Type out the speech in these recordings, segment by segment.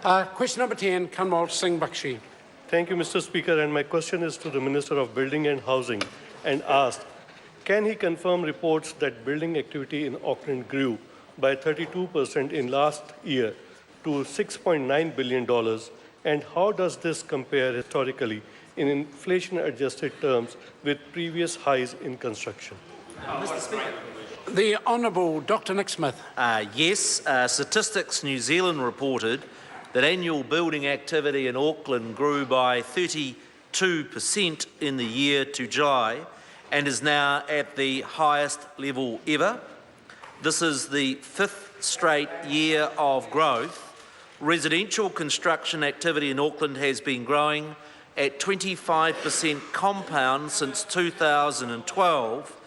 Question number 10, Kanwaljit Singh Bakshi. Thank you, Mr. Speaker, and my question is to the Minister of Building and Housing and asked, can he confirm reports that building activity in Auckland grew by 32% in last year to $6.9 billion, and how does this compare historically in inflation-adjusted terms with previous highs in construction? Mr. Speaker. The Honourable Dr Nick Smith. Yes, Statistics New Zealand reported that annual building activity in Auckland grew by 32% in the year to July and is now at the highest level ever. This is the 5th straight year of growth. Residential construction activity in Auckland has been growing at 25% compound since 2012,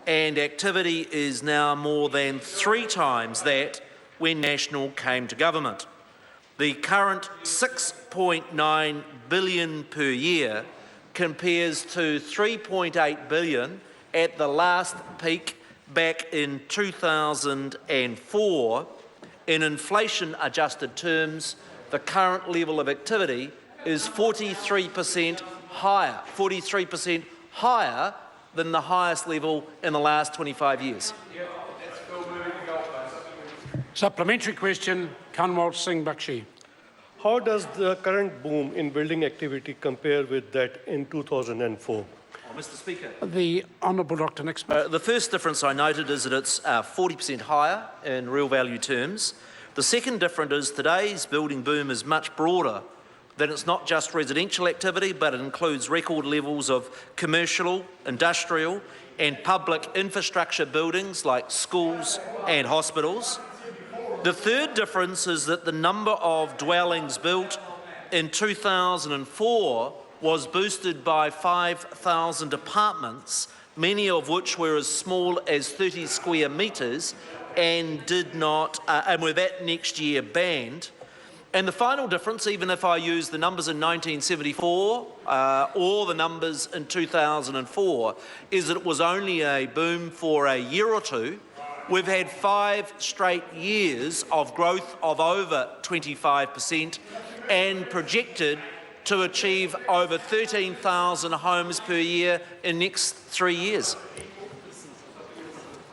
and activity is now more than 3 times that when National came to government. The current $6.9 billion per year compares to $3.8 billion at the last peak back in 2004. In inflation-adjusted terms, the current level of activity is 43% higher than the highest level in the last 25 years. Supplementary question, Kanwaljit Singh Bakshi. How does the current boom in building activity compare with that in 2004? Mr. Speaker. The Honourable Dr Nick Smith. The first difference I noted is that it's 40% higher in real value terms. The second difference is today's building boom is much broader, that it's not just residential activity, but it includes record levels of commercial, industrial and public infrastructure buildings like schools and hospitals. The third difference is that the number of dwellings built in 2004 was boosted by 5,000 apartments, many of which were as small as 30 square metres and were that next year banned. And the final difference, even if I use the numbers in 1974 or the numbers in 2004, is that it was only a boom for a year or two. We've had 5 straight years of growth of over 25% and projected to achieve over 13,000 homes per year in the next 3 years.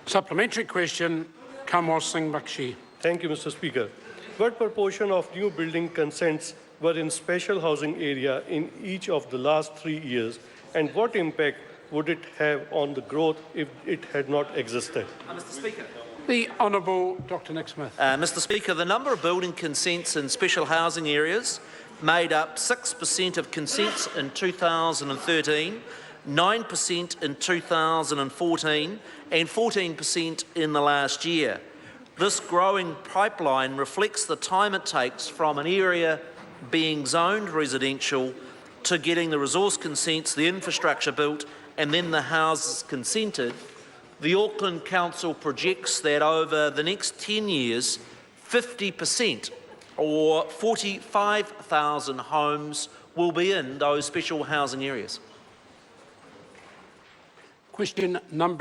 Supplementary question, Kanwaljit Singh Bakshi. Thank you, Mr. Speaker. What proportion of new building consents were in special housing area in each of the last 3 years, and what impact would it have on the growth if it had not existed? Mr. Speaker. The Honourable Dr Nick Smith. Mr. Speaker, the number of building consents in special housing areas made up 6% of consents in 2013, 9% in 2014 and 14% in the last year. This growing pipeline reflects the time it takes from an area being zoned residential to getting the resource consents, the infrastructure built and then the houses consented. The Auckland Council projects that over the next 10 years, 50% or 45,000 homes will be in those special housing areas. Question number